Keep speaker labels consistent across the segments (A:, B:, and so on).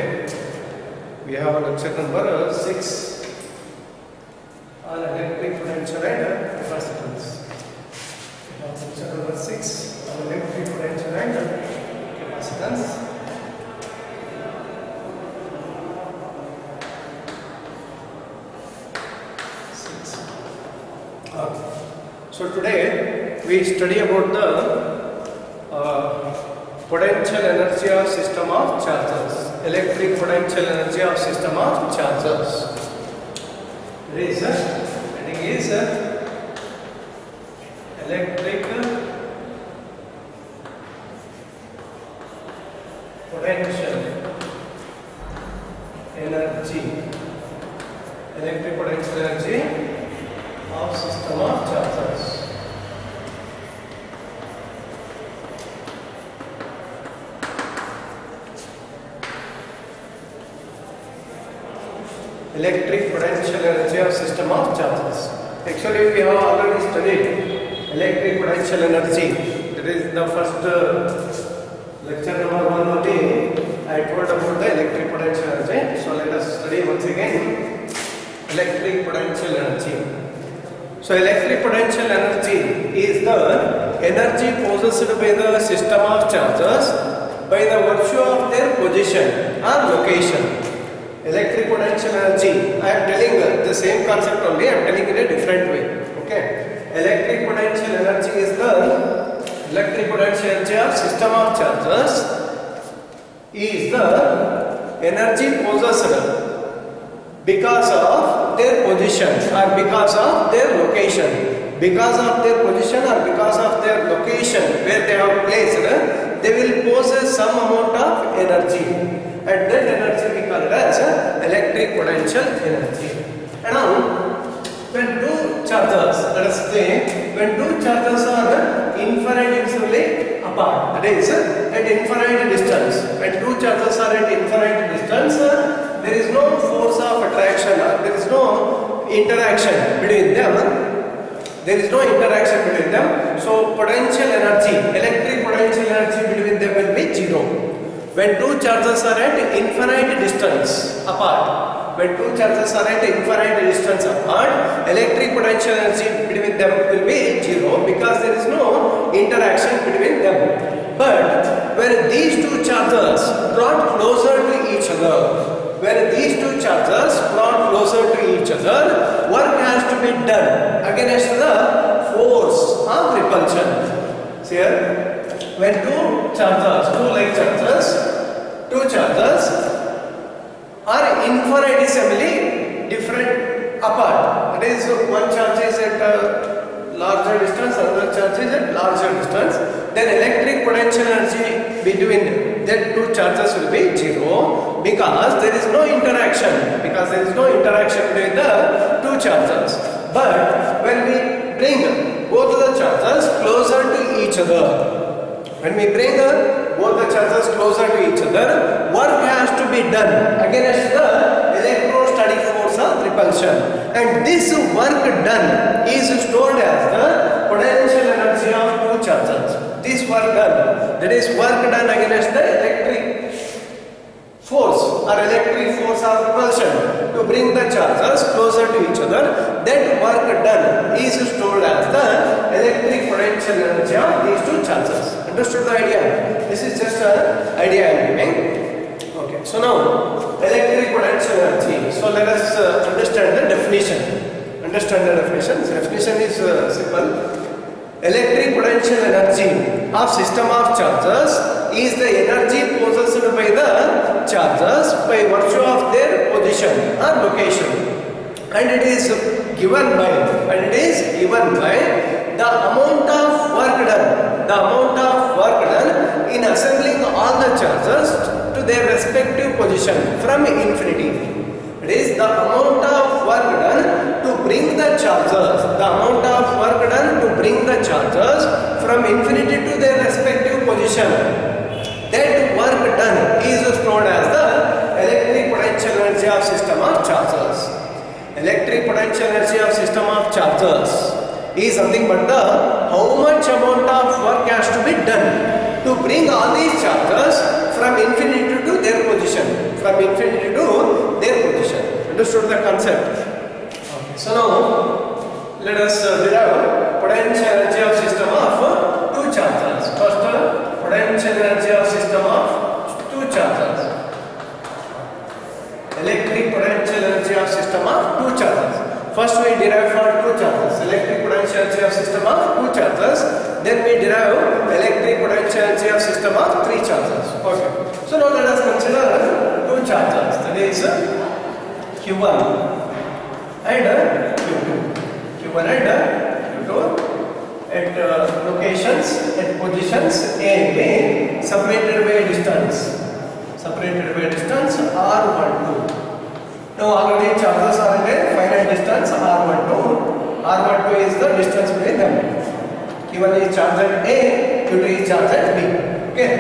A: today we have lecture number 6 on electric potential and capacitance. We have lecture number 6 on electric potential and capacitance. So today we study about the potential energy of system of charges, electric potential energy of system of charges. There is heading is electric potential energy, electric potential energy of system of charges. Electric potential energy of system of charges. Actually, we have already studied electric potential energy. That is the first lecture number 1 only. I told about the electric potential energy. So let us study once again electric potential energy. So electric potential energy is the energy possessed by the system of charges by the virtue of their position or location. Electric potential energy, I am telling the same concept only, I am telling in a different way. Okay. Electric potential energy is the electric potential energy of system of charges is the energy possessed because of their position or because of their location. Because of their position or because of their location where they are placed, they will possess some amount of energy. And that energy we call it as electric potential energy. And now, when two charges, let us say, when two charges are infinitesimally apart, that is, at infinite distance, when two charges are at infinite distance, there is no force of attraction, there is no interaction between them. There is no interaction between them. So, potential energy, electric potential energy between them will be zero. When two charges are at infinite distance apart, when two charges are at infinite distance apart, electric potential energy between them will be zero because there is no interaction between them. But when these two charges brought closer to each other, when these two charges brought closer to each other, work has to be done against the force of repulsion. See here? When two charges, two charges are infinitesimally different apart. That is, one charge is at a larger distance, another charge is at larger distance. Then electric potential energy between that two charges will be zero because there is no interaction. Because there is no interaction between the two charges. But when we bring both the charges closer to each other, when we bring both the charges closer to each other, work has to be done against the electrostatic force of repulsion. And this work done is stored as the potential energy of two charges. This work done, that is work done against the electric force or electric force of repulsion to bring the charges closer to each other. That work done is stored as the electric potential energy of these two charges. Understood the idea? This is just an idea I am giving. Okay. So now, electric potential energy. So let us understand the definition. Understand the definition. The definition is simple. Electric potential energy of system of charges is the energy possessed by the charges by virtue of their position or location. And it is given by the amount of work done in assembling all the charges to their respective position from infinity. It is the amount of work done to bring the charges, from infinity to their respective position. That work done is stored as the electric potential energy of system of charges. Electric potential energy of system of charges is nothing but the how much amount of work has to be done to bring all these charges from infinity to their position. from infinity to their position. Understood the concept? Okay. So now let us derive potential energy of system of two charges. First, potential energy of system of two charges. Electric potential energy of system of two charges. First we derive for two charges electric potential energy of system of two charges. Then we derive electric potential energy of system of three charges. Okay. So now let us consider two charges. That is Q1 and Q2. Q1 and Q2 at locations at positions A and B separated by distance. Separated by distance R12. Now already charges are in a finite distance R12. R12 is the distance between them. Q1 is charged at A, Q2 is charged at B. Okay.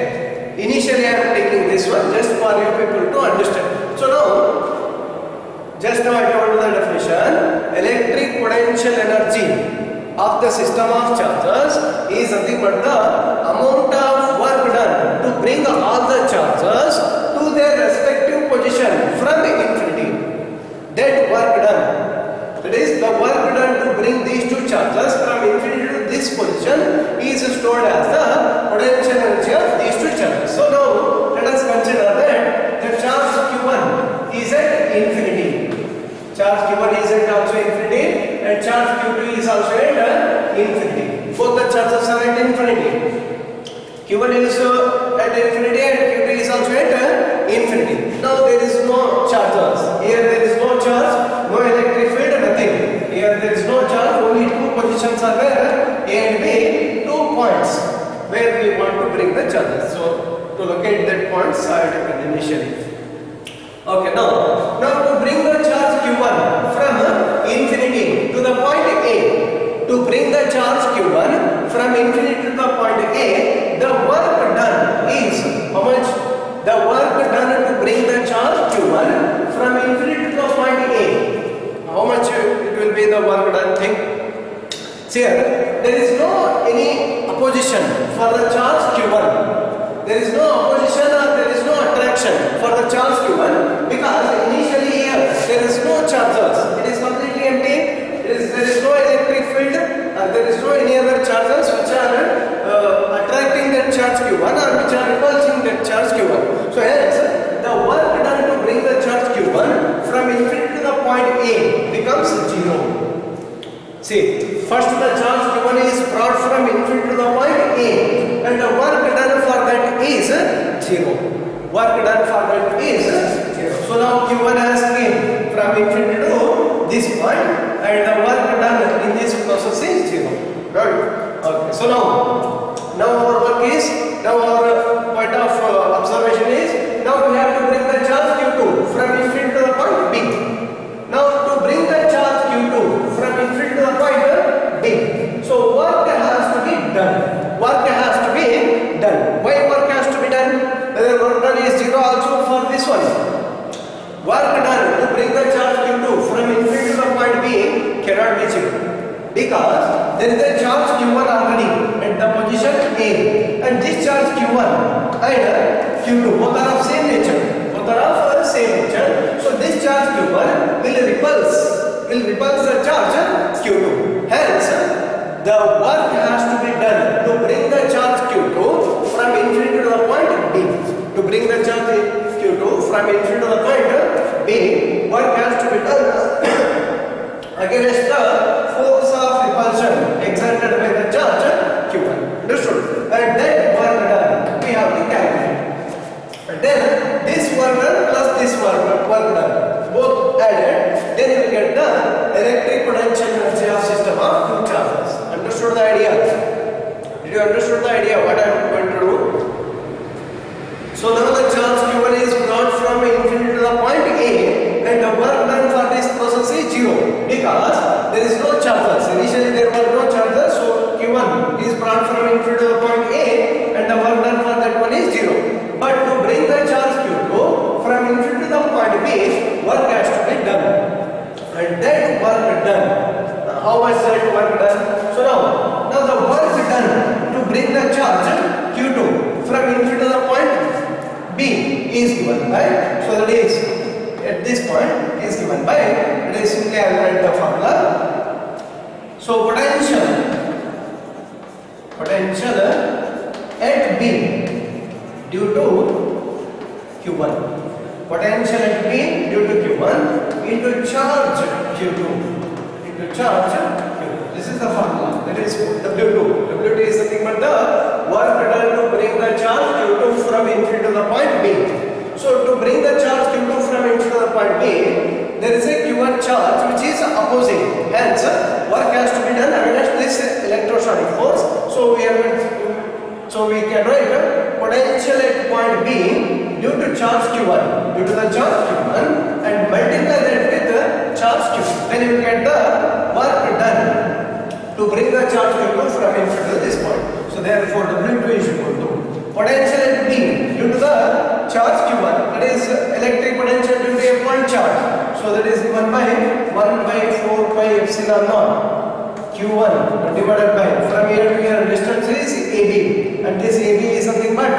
A: Initially I am taking this one just for you people to understand. So now, just now I told you the definition. Electric potential energy of the system of charges is nothing but the amount of work done to bring all the charges to their respective position from infinity. That work done, that is the work done to bring these two charges from infinity to this position is stored as the potential energy of these two charges. So now let us consider that the charge Q1 is at infinity. Charge Q1 is at also infinity and charge Q2 is also at infinity. Both the charges are at infinity. Q1 is at infinity and Q2 is also at infinity. Now there is no charges. Here there is no charge, no electric field, nothing. Here there is no charge, only two positions are there, A and B, 2 points where we want to bring the charges. So to locate that points I have taken initially. Okay, now to bring the charge Q1 from infinity to the point A, to bring the charge Q1 from infinity to the point A, the work done is how much? The work done to bring the charge Q1 from infinity to the point A. How much it will be the work done thing? See here, there is no any opposition for the charge Q1. There is no opposition or there is no attraction for the charge Q1 because initially here there is no charges. It is completely empty. There is no electric field and there is no any other charges which are attracting that charge Q1 or which are repulsing that charge Q1. So hence the work done to bring the charge Q1 from infinity to the point A becomes 0. See, first the charge Q1 is brought from infinity to the point A and the work done for that is 0. Work done for that is 0. So now Q1 has came from infinity to this point and the work done in this process is 0. Right? Okay. So now our work is, now our point of observation is, now we have to bring the charge Q2 from infinity to the point B. Now to bring the charge Q2 from infinity to the point B. So work has to be done. Work has to be done. Why work has to be done? Whether work done is 0 also for this one. Work done to bring the charge Q2 from infinity to the point B cannot be 0. Because there is a charge Q1 already at the position A and this charge Q1 and Q2 both are of same nature. Both are of same nature. So this charge Q1 will repulse the charge Q2. Hence the work has to be done to bring the charge Q2 from infinity to the point B. To bring the charge Q2 from infinity to the point B, work has to be done against the force of repulsion exerted by the charge Q1. Understood? And then work done we have to calculate. And then this work done plus this work done both added, then you will get the electric potential energy of system of two charges. Understood the idea? Did you understood the idea what I am going to do? So now the charge Q1 is brought from infinity to the point A and the work done for this process is 0 because there is no charges. Initially there were no charges, so Q1 is brought from infinity to the point A and the work done for that one is 0. But to bring the charge Q2 from infinity to the point B, work has to be done. And that work done, how much that work done? So now the work done to bring the charge Q2 from infinity to the point B is given by, so that is at this point is given by, it is simply I will write the formula. So potential at B due to Q1, potential at B due to Q1 into charge Q2 into charge Q2. This is the formula. That is W2. W2 is nothing but the work done to bring the charge Q2 from infinity to the point B. So to bring the charge Q2 from infinity to the point B, there is a Q1 charge which is opposing. Hence, work has to be done against this electrostatic force. So we can write potential at point B due to charge Q1, due to the charge Q1, and multiply that with the charge Q2. Then you will get the work done to bring the charge Q2 from infinity to this point. So therefore W2 is equal to potential at B due to the charge Q1, that is electric potential due to a point charge. So that is given by 1 by 4 pi epsilon naught Q1 divided by, from here to here distance is AB, and this AB is something but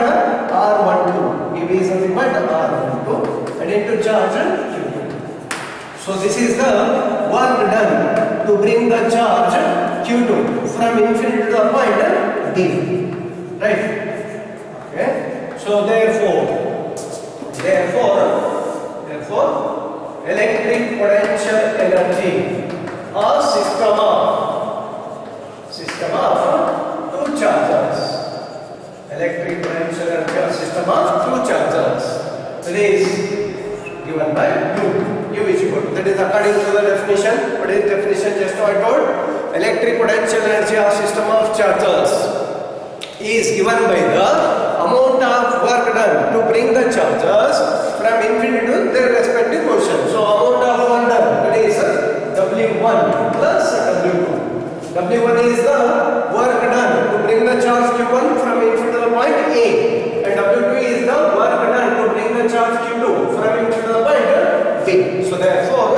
A: R12. AB is something but R12 and into charge Q2. So this is the work done to bring the charge Q2 from infinity to the point D. Right? Okay. So therefore electric potential energy or system of two chargers. Electric potential energy or system of two chargers. That is given by U. U is equal to, that is according to the definition. What is the definition just now I told? Electric potential energy or system of chargers is given by the amount of work done to bring the chargers from infinity to their respective position. So amount of work done, that is W1 plus W2. W1 is the work done to bring the charge Q1 from infinity to the point A, and W2 is the work done to bring the charge Q2 from infinity to the point B. So therefore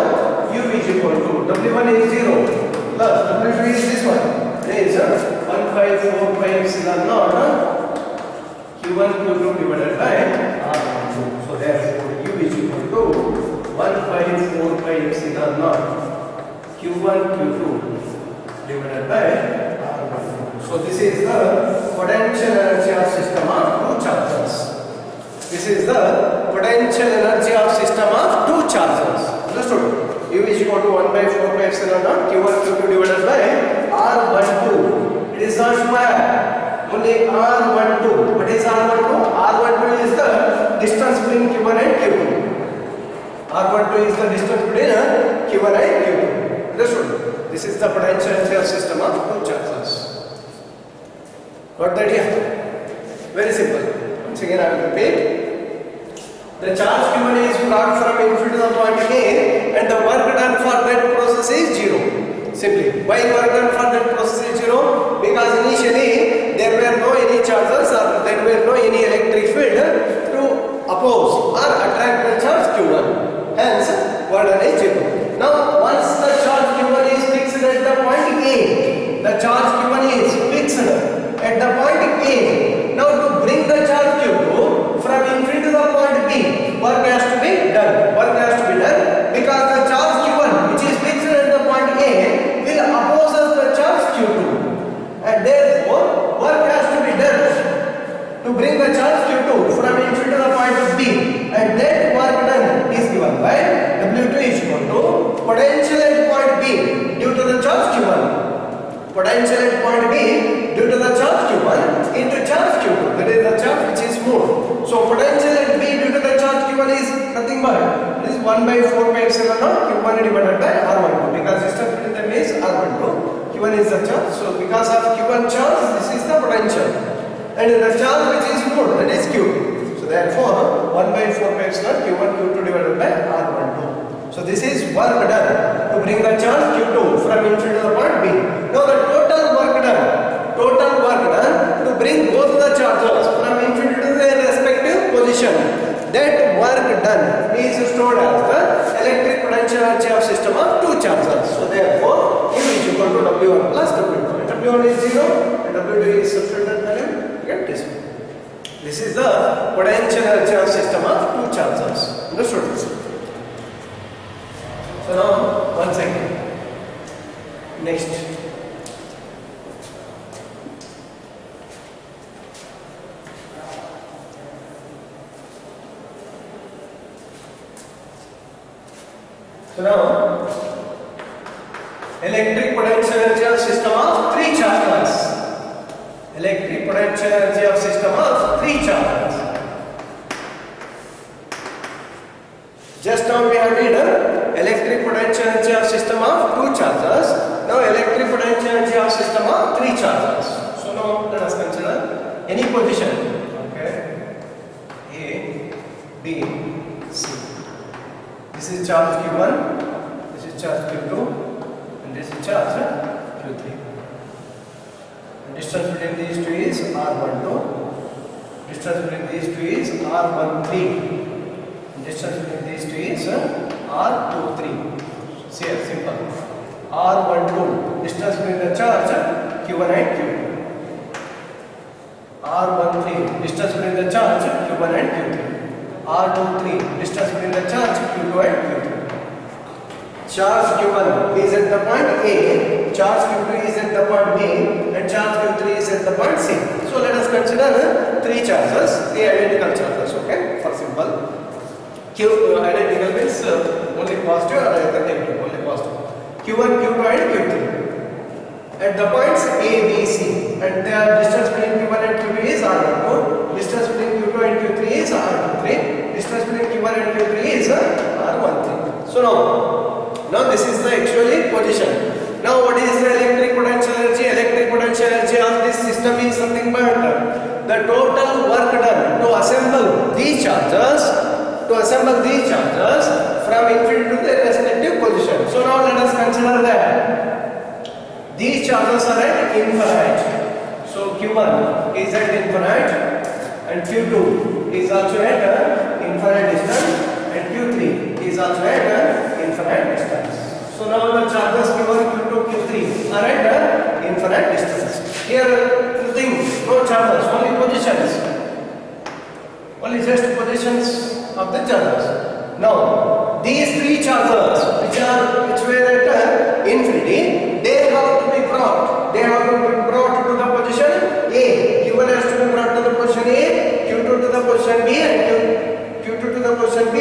A: U is equal to W1 is 0 plus W2 is this one. It is 1 by 4 pi epsilon naught Q1 Q2 divided by R12. So therefore U is equal to 1 by 4 pi epsilon naught Q1 Q2 divided by R12. So this is the potential energy of system of two chargers. This is the potential energy of system of two chargers. Understood? U is equal to 1 by 4 pi epsilon naught Q1 Q2 divided by R12. It is not square, only R12. What is R12? R12 is the distance between Q1 and Q2. R12 is the distance between Q1 and Q2. Understood? This is the potential energy of system of two chargers. Got that here? Very simple. Once again I will repeat. The charge Q1 is brought from infinity to the point A, and the work done for that process is 0. Simply. Why work done for that process is 0? Because initially there were no any charges or there were no any electric field to oppose or attract the charge Q1. Hence, work done is 0. Now, once the charge Q1 is fixed at the point A, the charge Q1 is fixed at the point A. Now, to bring the charge Q2 from infinity to the point B, work has to be done. Work has to be done because the charge Q1, which is fixed at the point A, will oppose the charge Q2, and therefore work has to be done to bring the charge Q2 from infinity to the point B, and that work done is given by W2 is equal to potential at point B due to the charge Q1. Potential at point B due to the charge Q1 into charge Q2, that is the charge which is moved. So potential at B due to the charge Q1 is nothing but it is 1 by 4 pi epsilon naught Q1 divided by R12, because distance between them is R12. Q1 is the charge. So because of Q1 charge, this is the potential, and the charge which is moved, that is Q2. So therefore 1 by 4 pi epsilon Q1 Q2 divided by R12. So this is work done to bring the charge Q2 from infinity to the point B. Now the total work done to bring both the charges from infinity to their respective position. That work done is stored as the electric potential energy of system of two chargers. So therefore, U is equal to W1 plus W2. W1 is 0 and W2 is substituted value. You get this one. This is the potential energy of system of two charges. Understood? So now, one second. Next. So now, electric potential energy of system of three charges. Electric potential energy of system of three charges. Just now we have read electric potential energy of system of two charges. Now electric potential energy of system of three charges. So now let us consider any position. Okay, A, B, C. This is charge Q1, this is charge Q2, and this is charge Q3. The distance between these two is R12. Distance between these two is R13. Distance between these two is R23. See, simple. R12, distance between the charge Q1 and Q2. R13, distance between the charge Q1 and Q3. R23, distance between the charge Q2 and Q3. Charge Q1 is at the point A, charge Q2 is at the point B, and charge Q3 is at the point C. So let us consider three charges, three identical charges, okay, for simple. Identical means only positive or either negative, only positive. Q1, Q2 and Q3. At the points A, B, C, and their distance between Q1 and Q2 is R12, distance between Q2 and Q3 is R23, distance between Q1 and Q3 is R13. So now this is the actually position. Now what is the electric potential energy? Electric potential energy of this system is something but the total work done to assemble these charges from infinity to their respective position. So now let us consider that these charges are at infinite. So Q1 is at infinite and Q2 is also at infinite distance and Q3 is also at infinite distance. So now the charges Q1, Q2, Q3 are at infinite distance. Here nothing, no charges, only positions. Only just positions of the charges. Now these three charges which were at infinity, they have to be brought to the position A. Q1 has to be brought to the position A, Q2 to the position B, and Q2 to the position B,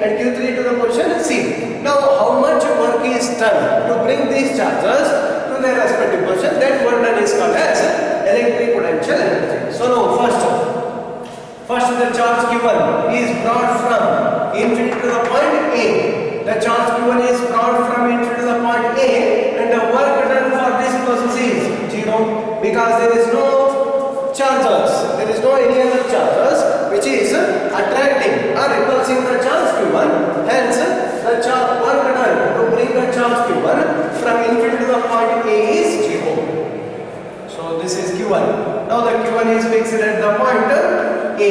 A: and Q3 to the position C. Now how much work is done to bring these charges to their respective position? That work done is called as electric potential energy. So now first the charge Q1 is brought from infinity to the point A. The charge Q1 is brought from infinity to the point A, and the work done for this process is 0 because there is no charges. There is no any other charges which is attracting or repulsing the charge Q1. Hence, the charge work done to bring the charge Q1 from infinity to the point A is 0. So this is Q1. Now the Q1 is fixed at the point A.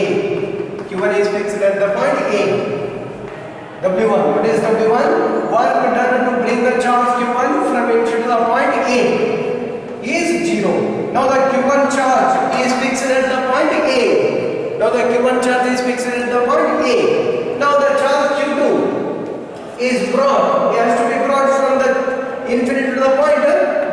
A: Q1 is fixed at the point A. W1. What is W1? Work done to bring the charge Q1 from infinity to the point A is 0. Now the Q1 charge is fixed at the point A. Now the Q1 charge is fixed at the point A. Now the charge Q2 is brought. It has to be brought from the infinity to the point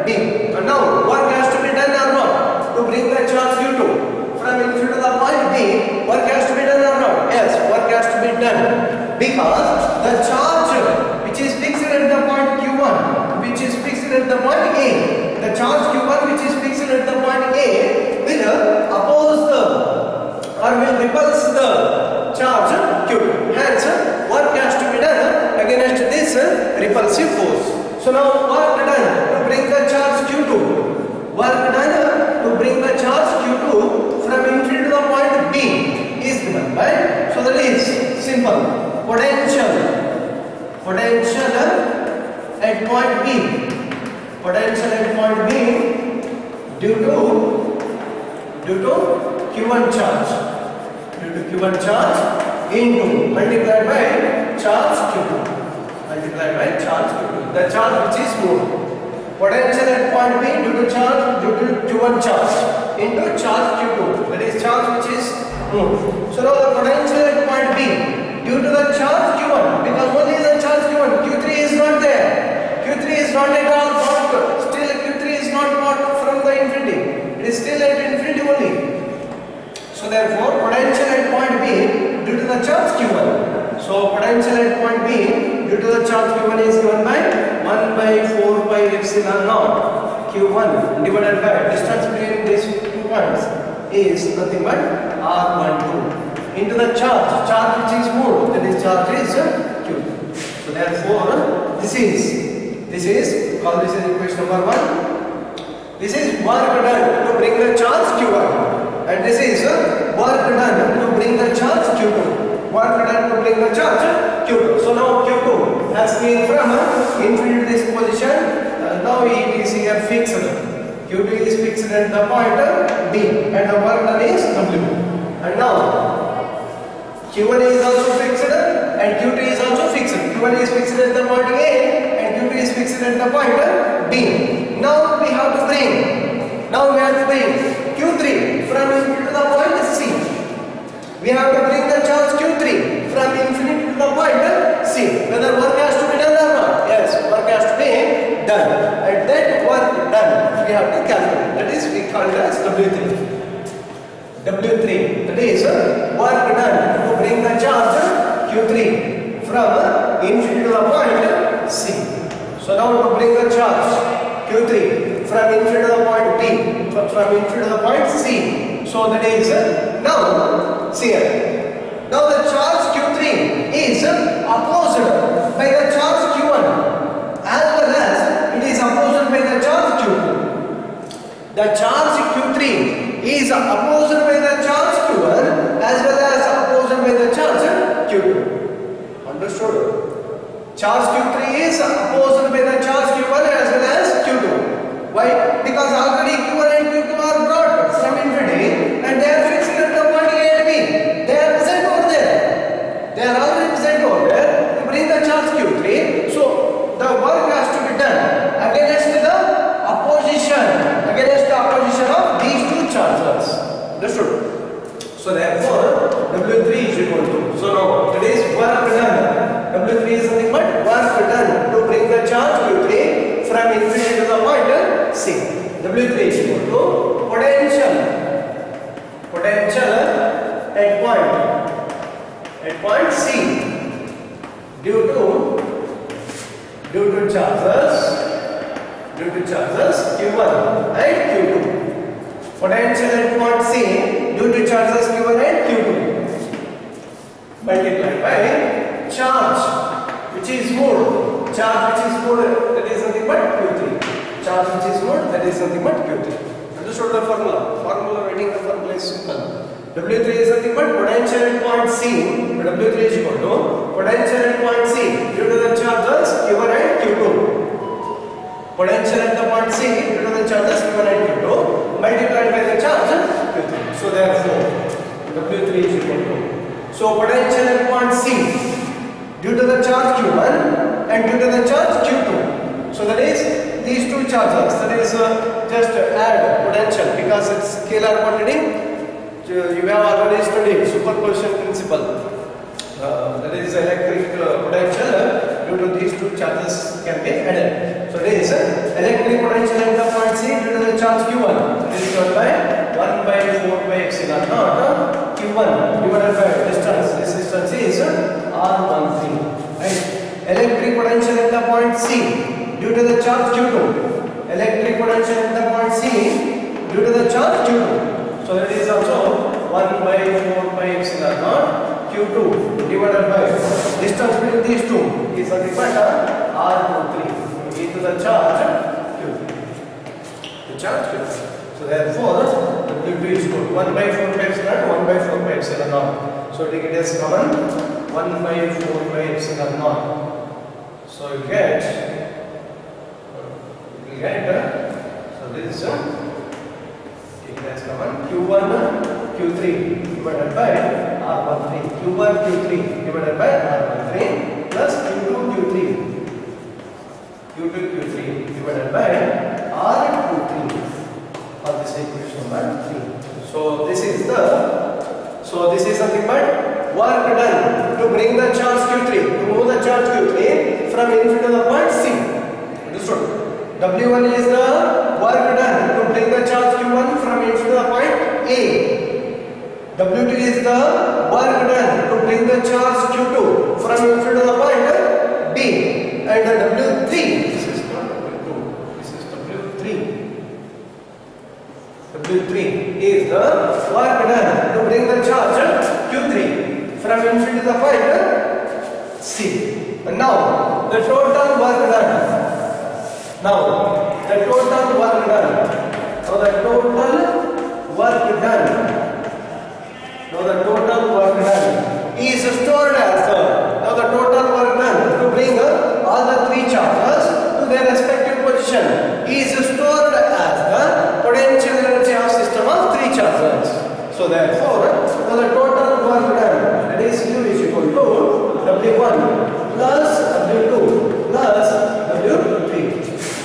A: B. And now work has to be done or not to bring the charge Q2 from infinity to the point B. Work has to be done or not? Yes, work has to be done because the charge which is fixed at the point Q1, which is fixed at the point A, the charge Q1 which is fixed at the point A will oppose the or will repulse the charge Q2. Hence, work has to be done against this repulsive force. So now work done to bring the charge Q2. Work done to bring the charge Q2 from infinity to the point B is given by. So that is simple. Potential at point B. Potential at point B due to Q1 charge. Due to Q1 charge into multiplied by charge Q2. Multiplied by charge Q2. The charge which is moved. Potential at point B due to Q1 charge into charge Q2. That is charge which is So now the potential at point B, due to the charge Q1, because only the charge Q1, Q3 is not there. Q3 is not at all got, still Q3 is not got from the infinity. It is still at infinity only. So therefore, potential at point B due to the charge Q1. So potential at point B due to the charge Q1 is given by 1 by 4 pi epsilon naught Q1 divided by distance between these 2 points is nothing but R12 into the charge which is moved, that is charge is Q2. So therefore, this is call this as equation number 1. This is work done to bring the charge Q1, and this is work done to bring the charge Q2. Work done to bring the charge Q2. So now Q2 has been from infinity to this position. Now it is here fixed. Q2 is fixed at the point B, and the work done is W. And now Q1 is also fixed and Q2 is also fixed. Q1 is fixed at the point A and Q2 is fixed at the point B. Now we have to bring Q3 from infinity to the point C. We have to bring the charge Q3 from infinity to the point C. Whether work has to be done or not? Yes, work has to be done. And that work done, we have to calculate. That is, we call it as W3. W3, that is work done to bring the charge Q3 from infinity to the point C. So now to bring the charge Q3 from infinity to the point B, from infinity to the point C. So that is now see here. Now the charge Q3 is opposed by the charge Q1 as well as it is opposed by the charge Q2. The charge Q3 is opposed by the charge Q1 as well as opposed by the charge Q2. Understood? Charge Q3 is opposed by the charge Q1 as well as Q2. Why? Because already Q1 and Q2 are brought from infinity and they are fixed at the point A and B. They are present over there. They are already present over there to bring the charge Q3. So the work has to be done against the opposition of these two charges. Understood? So therefore, W3 is equal to, so now today's work done. W3 is nothing but work done to bring the charge Q3 from infinity to the point C. W3 is equal to potential at point C due to charges Q1 and Q2. Potential at point C due to charges Q1 and Q2 multiplied by charge which is moved. That is nothing but Q3. Charge which is moved, that is nothing but Q3. Understood the formula? Formula writing the formula is simple. W3 is nothing but potential at point C. W3 is equal to potential at point C due to the charges Q1 and Q2. Potential at the point C due to the charges Q1 and Q2 multiplied by the charge Q3. So therefore, W3 is equal to, so potential at point C due to the charge Q1 and due to the charge Q2. So that is these two charges. That is just add potential because it's scalar quantity. You have already studied superposition principle. That is electric potential due to these two charges can be added. So it is electric potential at the point C due to the charge Q1. It is given by 1 by 4 pi epsilon naught Q1 divided by distance. This distance is R13. Right? Electric potential at the point C due to the charge Q2. Electric potential at the point C due to the charge Q2. So that is also 1 by 4 pi epsilon naught Q2 divided by distance between these two is nothing but R23 into the charge Q3. The charge Q3. So therefore, the W2 is equal to 1 by 4 pi epsilon, 1 by 4 pi epsilon naught. So take it as common 1 by 4 pi epsilon naught. So you get so this is take it as common Q1 Q3 divided by R13. Q1 Q3 divided by R13 plus Q2 Q3 divided by R23 for this equation number 3. So this is the from infinity to the point C. Understood? W1 is the work done to bring the charge Q1 from infinity to the point A. W2 is the work done to bring the charge Q2 from infinity to the point B. And the W3, this is not W2, this is W3. W3 is the work done to bring the charge Q3 from infinity to the point C. And now the total work done. Now the total work done. Now the total work done. Now the total work done is stored as the. Now the total work done to bring all the three charges to their respective position is stored as the potential energy of system of three charges. So therefore, now the total work done, that is U is equal to W1 plus W2 plus W3.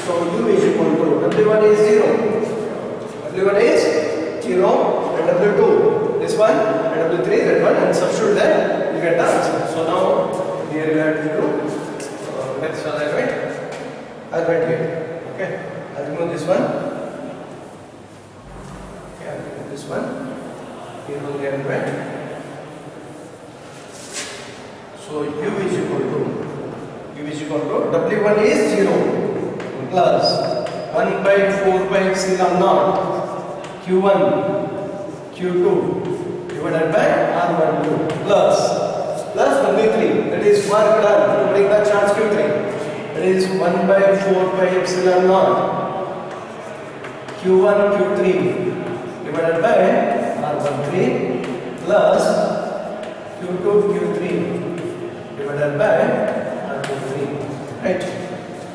A: So U is equal to W1 is 0. W1 is 0 and W2 this one and W3 that one, and substitute that you get the answer. So now here we have to do let's alignment here. Okay, I'll remove this one. Okay, I'll remove this one. Here we'll get alignment. So U is equal to W1 is 0 plus 1 by 4 by epsilon naught Q1 Q2 divided by R12 plus W3, that is work done to bring the charge Q3, that is 1 by 4 by epsilon naught Q1 Q3 divided by R13 plus Q2 Q3 divided by R23, right?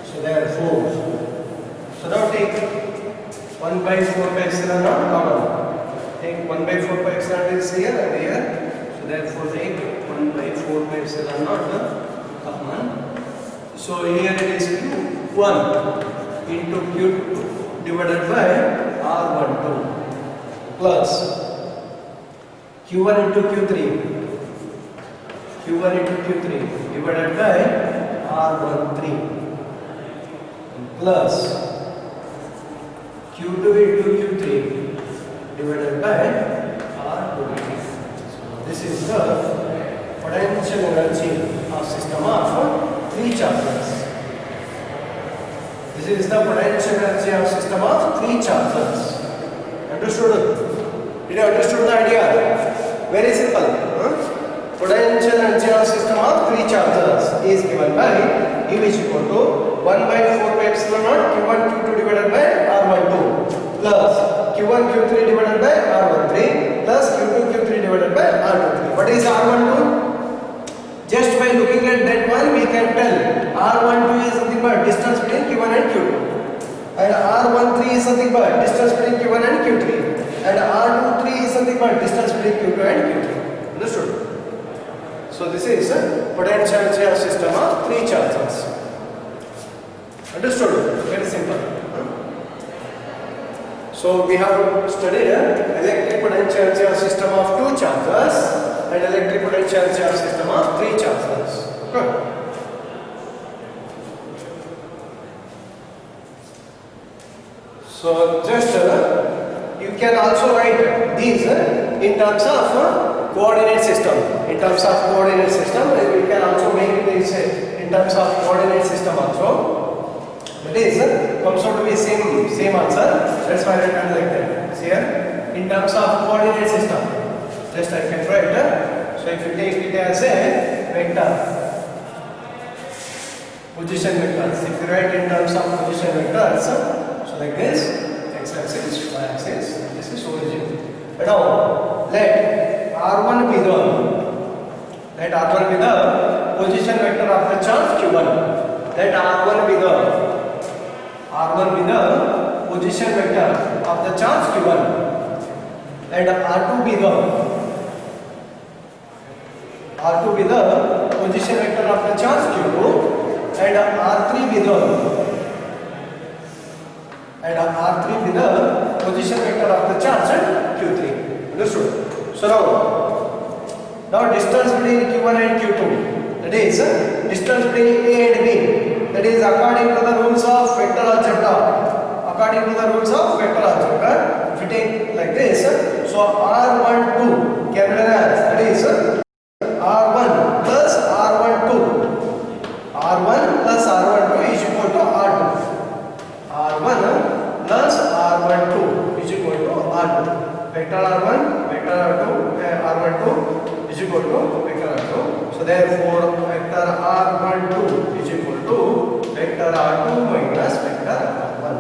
A: So therefore, so now take 1 by 4 by epsilon naught common. Take 1 by 4 by epsilon is here and here. So therefore take 1 by 4 by epsilon naught common. So here it is Q1 into Q2 divided by R12 plus Q1 into Q3 divided by R13 plus Q2 into Q3 divided by R23. So this is the potential energy of system of three charges. This is the potential energy of system of three charges. Understood? Did you understood the idea? Very simple. Potential energy of system of three charges is given by U is equal to 1 by 4 by epsilon naught Q1 Q2 divided by R12 plus Q1 Q3 divided by R13 plus Q2 Q3 divided by R23. What is R12? Just by looking at that one we can tell R12 is nothing but distance between Q1 and Q2, and R13 is nothing but distance between Q1 and Q3, and R23 is nothing but distance between Q2 and Q3. Understood? So this is potential energy of system of three charges. Understood? Very simple. So we have studied electric potential energy of system of two charges and electric potential energy of system of three charges. Good. So just you can also write these in terms of coordinate system. In terms of coordinate system, we can also make this in terms of coordinate system also. That is comes out to be same answer. That's why I written like that. See here, in terms of coordinate system, just I can write. So if you take it as a vector, position vectors. If you write in terms of position vectors, so like this, x-axis, y-axis, this is origin. Now let R1 be the position vector of the charge Q1. Let R1 be the position vector of the charge Q1, and R2 be the position vector of the charge Q2, and R3 be the position vector of the charge Q3. Understood? So now distance between Q1 and Q2, that is distance between A and B. That is according to the rules of vector algebra. According to the rules of vector algebra, if you take like this, so R12 can be written as, that is R1 plus R12. R1 plus R12 is equal to R2. R1 plus R12 is equal to R2. Vector R1, vector R2, R12 is equal to vector R2. So therefore, vector R12 is equal to vector R2 minus vector R1.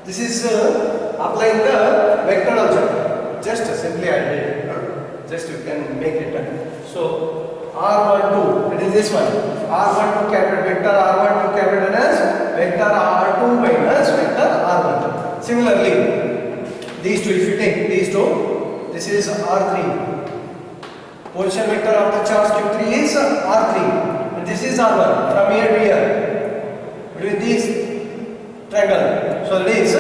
A: This is applying the vector algebra. Just simply I did it. Just you can make it. So R12, it is this one. R12 capital vector R12 can be written as vector R2 minus vector R1. Similarly, these two, if you take these two, this is R3. Position vector of the charge Q3 is R3. And this is R1 from here to here. Between these triangle. So it is,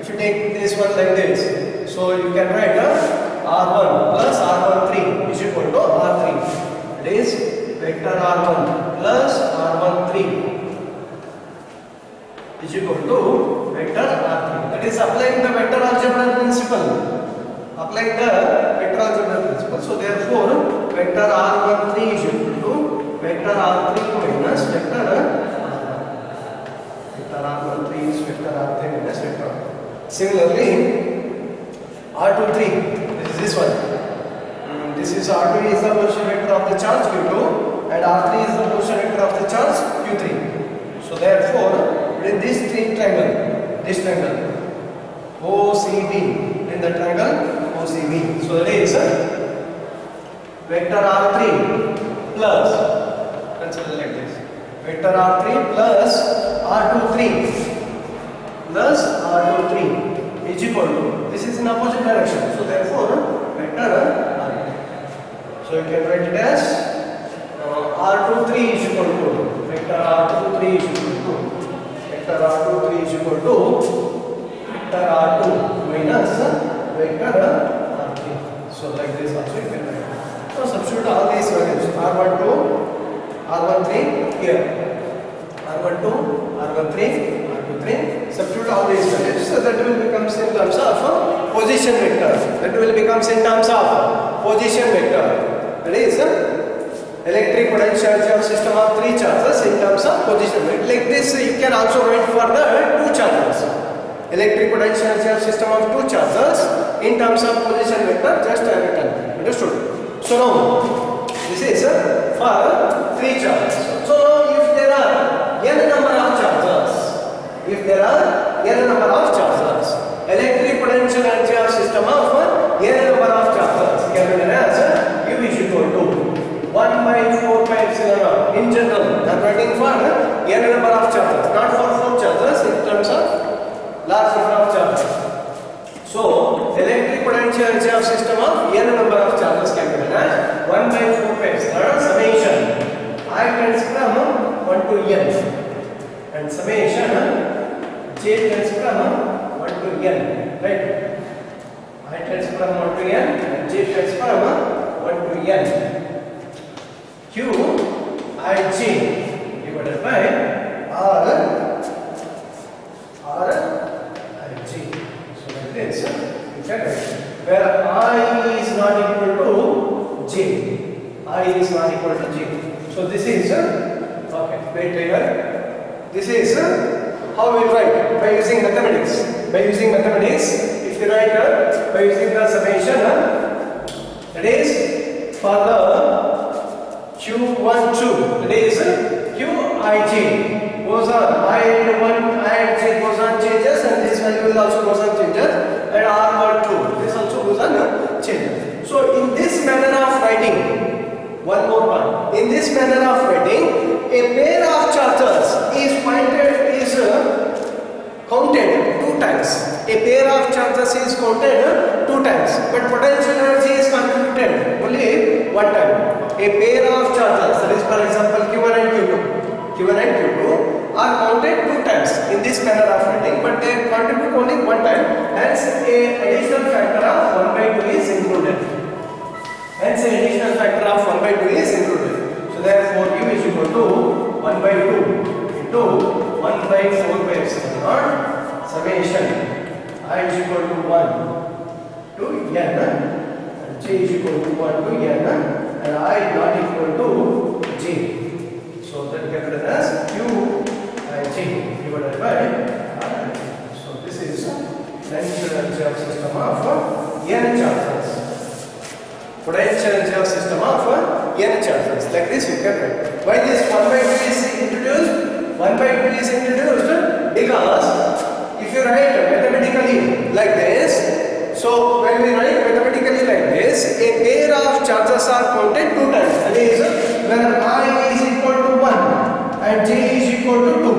A: if you take this one like this, so you can write R1 plus R13 is equal to R3. It is vector R1 plus R13 is equal to vector R3. That is applying the vector algebra principle. Applying the vector algebra principle. So therefore, vector R13 is equal to vector R3 minus vector R1. Vector R13 is vector R3 minus vector R1. Similarly, R23, this one. This is R2 is the position vector of the charge Q2 and R3 is the position vector of the charge Q3. So therefore, in this triangle, OCB, in the triangle OCB. So that is vector R3 plus, consider like this, vector R3 plus R23 plus R23 is equal to, this is in opposite direction. So therefore, vector R3. So you can write it as R23 is equal to, vector R23 is equal to, vector R23 is equal to vector R2 minus vector R3. So like this also you can write. So substitute all these values, R12, R13 here, R12, R13, R23, substitute all these values. So that will become in terms of position vector. That will become in terms of position vector. That is electric potential charge system of 3 charges in terms of position vector. Like this you can also write for the 2 charges. Electric potential charge system of 2 charges in terms of position vector, just I written. Understood? So now this is for 3 charges. So now if there are n number of charges, electric potential energy of system of n number of charges can be written as U is equal to 1 by 4 pi epsilon naught. In general, I am writing for n number of charges, not for 4 charges in terms of large number of charges. So, electric potential energy of system of n number of charges can be written as 1 by 4 pi epsilon summation I tends from 1 to n and summation j tends from 1 to n, right? I tends from 1 to n and j tends from 1 to n. Q I j divided by R I j. So like this, you can write where I is not equal to j. I is not equal to j. So this is okay. Wait here. This is how we write by using mathematics. By using mathematics, if you write by using the summation, that is for the Q12, that is Qij goes on, I and 1, I and j goes on changes, and this value will also goes on changes, and R12, this also goes on changes. So in this manner of writing, one more point, in this manner of writing, a pair of charges is counted 2 times. A pair of charges is counted 2 times, but potential energy is computed only 1 time. A pair of charges, that is for example Q1 and Q2 are counted 2 times in this manner of writing, but they contribute only 1 time. Hence, a additional factor of 1 by 2 is included. So therefore, U is equal to 1 by 2 into 1 by 4 by epsilon naught summation I is equal to 1 to n and j is equal to 1 to n and I not equal to j. So that get written as q and j divided by r. So this is potential energy of system of n charges. Potential energy of system of n charges. Like this you can write. Why this 1 by 2 is introduced? 1 by 2 is introduced because if you write mathematically like this, so when we write mathematically like this, a pair of charges are counted 2 times. That is, when I is equal to 1 and j is equal to 2.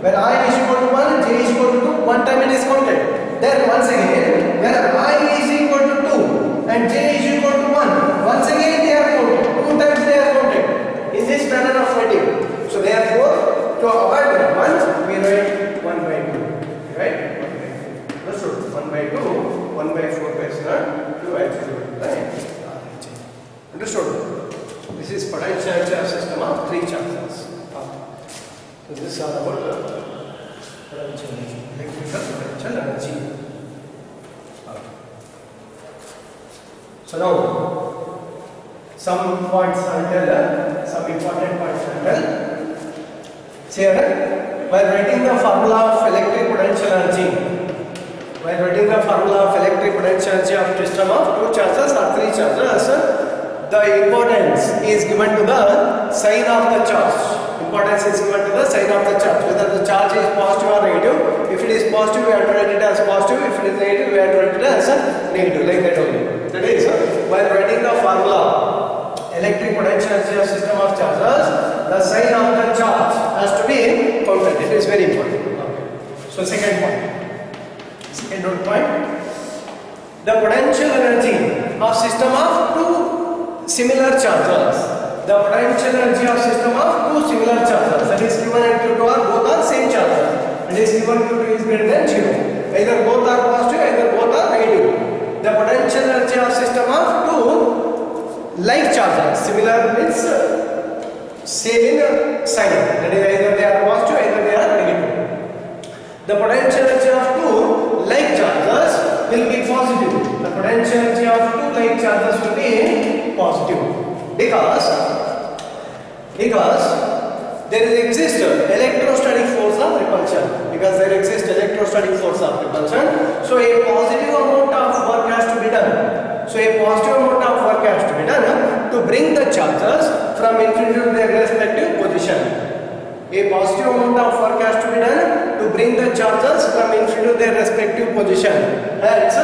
A: When I is equal to 1 and j is equal to 2, one time it is counted. Then once again, when I is equal to 2 and j is equal to 1, once again they are counted. 2 times they are counted. In this manner of writing. So therefore, to avoid that one, we write 1 by 2. Right? 1 by 2. Understood? 1 by 2, 1 by 4 by 7, 2 actually. Right? Understood? This is potential energy system of 3 charges. So this is all about potential energy, electrical potential energy. So now, some points I'll tell, some important points I'll tell. Here, while writing the formula of electric potential energy, while writing the formula of electric potential energy of system of 2 charges or 3 charges, the importance is given to the sign of the charge. Importance is given to the sign of the charge. Whether the charge is positive or negative. If it is positive, we have to write it as positive. If it is negative, we have to write it as negative. Like that only. That is, while writing the formula electric potential energy of system of charges, the sign of the charge has to be counted. It is very important. Okay. So second point. Second point. The potential energy of system of 2 similar charges. The potential energy of system of 2 similar charges. That is Q1 and Q2 are both are same charges. It is Q1 Q2 is greater than 0. Either both are positive, either both are negative. The potential energy of system of 2 like charges. Similar means same in sign. That is either they are positive, either they are negative. The potential energy of 2 like charges will be positive. The potential energy of 2 like charges will be positive. Because there exists electrostatic force of repulsion. Because there exists electrostatic force of repulsion. So a positive amount of work has to be done. So a positive amount of work has to be done to bring the charges from infinity to their respective position. A positive amount of work has to be done to bring the charges from infinity to their respective position. Hence,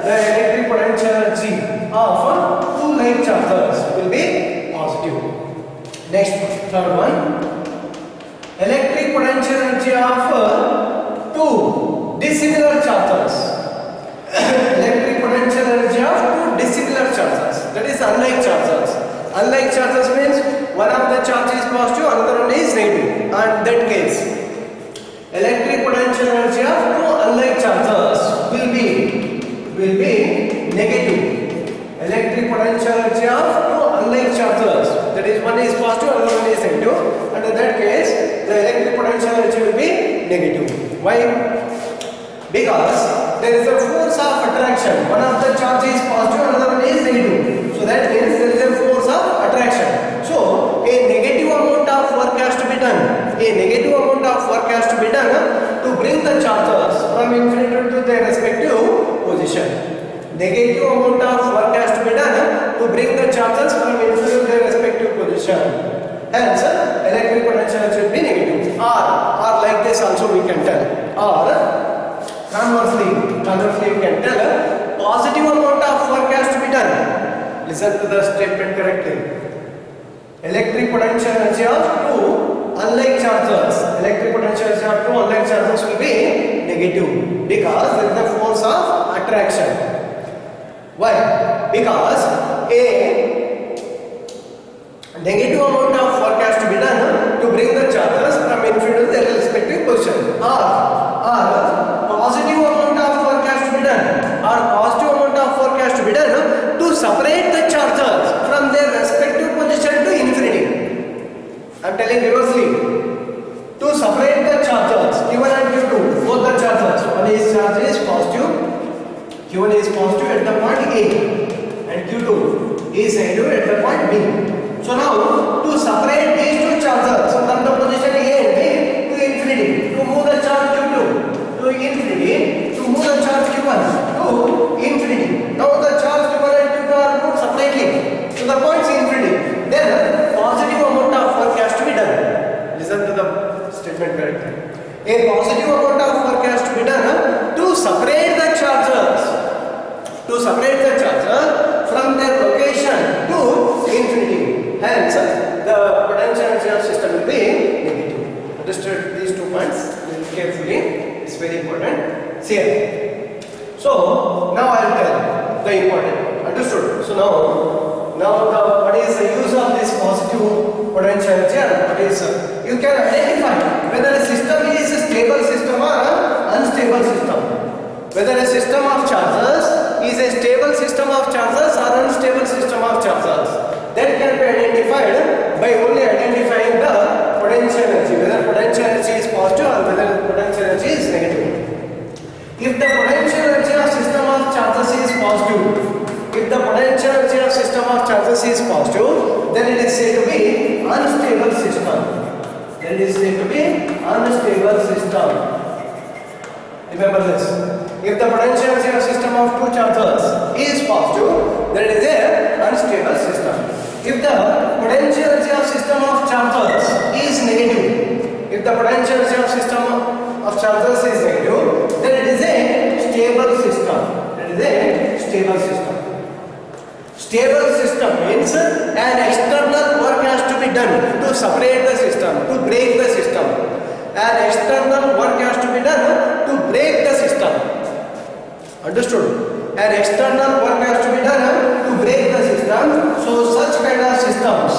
A: the electric potential energy of 2 like charges will be positive. Next, third one. Electric potential energy of 2 dissimilar charges. Electric potential energy of 2 dissimilar charges. That is unlike charges. Unlike charges means one of the charge is positive, another one is negative. And that case, electric potential energy of 2 unlike charges will be negative. Electric potential energy of 2 unlike charges. That is, one is positive, another one is negative. And in that case, the electric potential energy will be negative. Why? Because there is a force of attraction. One of the charge is positive, another one is negative. So that means there is a force of attraction. So a negative amount of work has to be done. A negative amount of work has to be done to bring the charges from infinity to their respective position. Negative amount of work has to be done to bring the charges from infinity to their respective position. Hence, electric potential energy will be negative. Or like this also we can tell. Or conversely we can tell positive amount of work has to be done. Listen to the statement correctly. Electric potential energy of 2 unlike charges. Electric potential energy of 2 unlike charges will be negative because there is the force of attraction. Why? Because a negative amount of work has to be done to bring the charges from infinity to their respective position. Or positive amount of work has to be done. Or positive amount of work has to be done to separate the charges from their respective position to infinity. I am I'm telling reversely. To separate the charges, Q1 and Q2, both the charges, one is charge is positive, Q1 is positive at the point A, and Q2 is negative at the point B. So now, to separate these two charges from the position A and B to infinity, to move the charge Q2 to infinity, to move the charge Q1 to infinity. Now the charge Q1 and Q2 are moved separately to the points infinity. Then positive amount of work has to be done. Listen to the statement correctly. A positive amount of work has to be done to separate the charges. To separate the charges from their location to infinity. Hence, the potential energy of system will be negative. Understood these 2 points carefully. It's very important. See here. So now I will tell the important. Understood? So now what is the use of this positive potential energy and what is you can identify whether a system is a stable system or an unstable system. Whether a system of charges is a stable system of charges or unstable system of charges. That can be identified by only identifying the potential energy, whether potential energy is positive or whether potential energy is negative. If the potential energy of system of charges is positive, if the potential energy of system of charges is positive, then it is said to be unstable system. Then it is said to be unstable system. Remember this. If the potential energy of system of two charges is positive, then it is a unstable system. If the potential energy of system of charges is negative, if the potential energy of system of charges is negative, then it is a stable system. It is a stable system. Stable system means an external work has to be done to separate the system, to break the system. An external work has to be done to break the system. Understood? An external work has to be done to break the system. So such kind of systems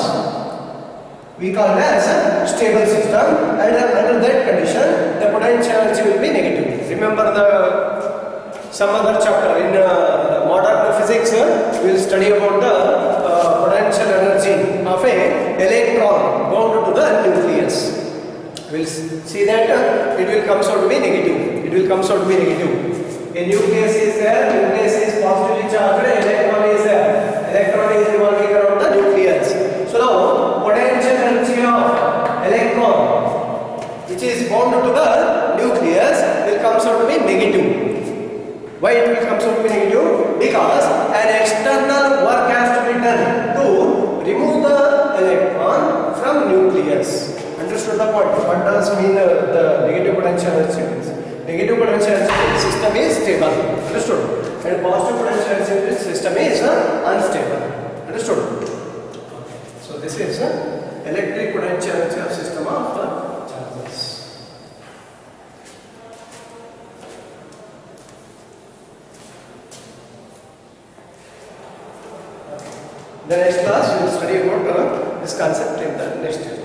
A: we call as a stable system, and under that condition the potential energy will be negative. Remember some other chapter in modern physics, we will study about the potential energy of a electron bound to the nucleus. We will see that it will come out to be negative. It will come out to be negative. A nucleus is there, nucleus is positively charged, electron is there. Electron is revolving around the nucleus. So now, potential energy of electron, which is bound to the nucleus, will come out to be negative. Why it will come out to be negative? Because an external work has to be done to remove the electron from nucleus. Understood the point? What does mean the negative potential energy? Negative potential energy system is stable. Understood? And positive potential energy system is unstable. Understood? So this is electric potential energy of system of charges. The next class we will study about this concept in the next year.